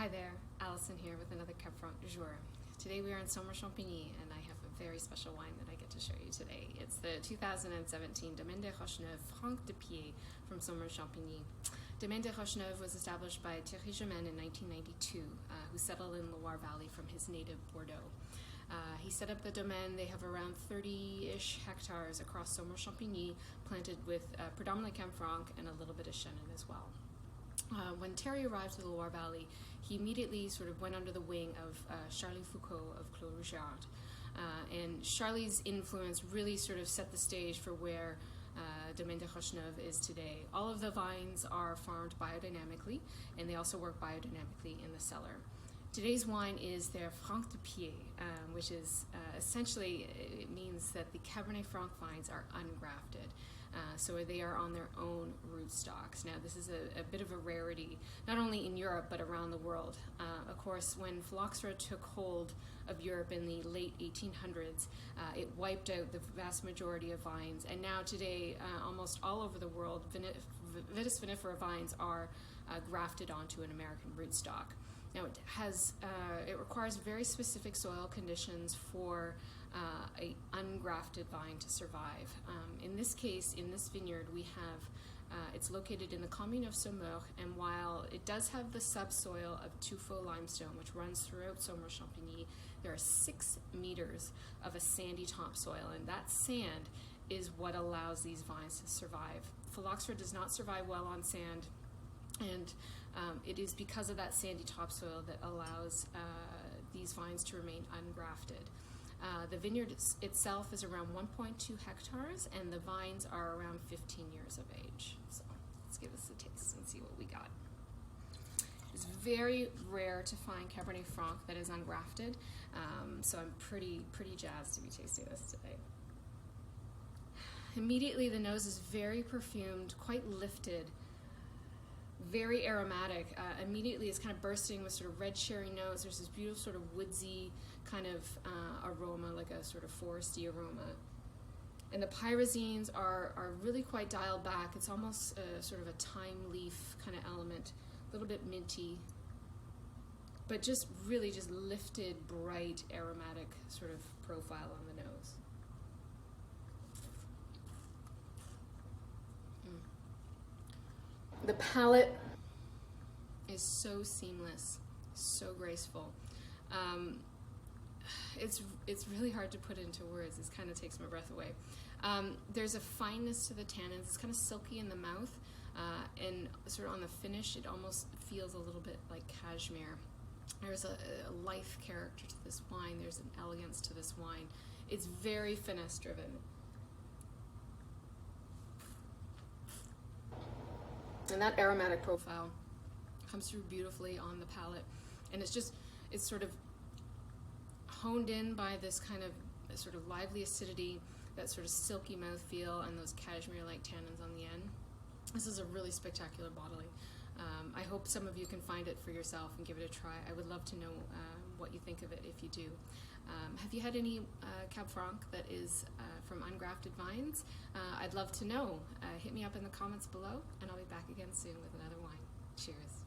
Hi there, Alison here with another Cab Franc du jour. Today we are in Saumur-Champigny and I have a very special wine that I get to show you today. It's the 2017 Domaine de Roches Neuves Franc de Pied from Saumur-Champigny. Domaine de Roches Neuves was established by Thierry Germain in 1992, who settled in the Loire Valley from his native Bordeaux. He set up the domaine. They have around 30-ish hectares across Saumur-Champigny, planted with predominantly Cabernet Franc and a little bit of Chenin as well. When Thierry arrived to the Loire Valley, he immediately sort of went under the wing of Charlie Foucault of Clos Rougeard. And Charlie's influence really sort of set the stage for where Domaine de Roches Neuves is today. All of the vines are farmed biodynamically, and they also work biodynamically in the cellar. Today's wine is their Franc de Pied, which is essentially, it means that the Cabernet Franc vines are ungrafted. So they are on their own rootstocks. Now this is a bit of a rarity, not only in Europe but around the world. Of course, when phylloxera took hold of Europe in the late 1800s, it wiped out the vast majority of vines, and now today almost all over the world Vitis vinifera vines are grafted onto an American rootstock. Now it requires very specific soil conditions for a ungrafted vine to survive. In this case, in this vineyard, we have, it's located in the Commune of Saumur, and while it does have the subsoil of tuffeau limestone, which runs throughout Saumur-Champigny, there are 6 meters of a sandy topsoil, and that sand is what allows these vines to survive. Phylloxera does not survive well on sand, and it is because of that sandy topsoil that allows these vines to remain ungrafted. The vineyard itself is around 1.2 hectares, and the vines are around 15 years of age. So let's give this a taste and see what we got. It's very rare to find Cabernet Franc that is ungrafted, so I'm pretty jazzed to be tasting this today. Immediately, the nose is very perfumed, quite lifted, very aromatic. Immediately it's kind of bursting with sort of red sherry notes. There's this beautiful sort of woodsy kind of aroma, like a sort of foresty aroma. And the pyrazines are really quite dialed back. It's almost sort of a thyme leaf kind of element, a little bit minty, but just really just lifted, bright, aromatic sort of profile on the nose. The palate is so seamless, so graceful. It's really hard to put into words. This kind of takes my breath away. There's a fineness to the tannins. It's kind of silky in the mouth, and sort of on the finish, it almost feels a little bit like cashmere. There's a life character to this wine. There's an elegance to this wine. It's very finesse driven. And that aromatic profile comes through beautifully on the palate, and it's sort of honed in by this kind of sort of lively acidity, that sort of silky mouthfeel, and those cashmere-like tannins on the end. This is a really spectacular bottling. I hope some of you can find it for yourself and give it a try. I would love to know what you think of it if you do. Have you had any Cab Franc that is from ungrafted vines? I'd love to know. Hit me up in the comments below, and I'll be back again soon with another wine. Cheers.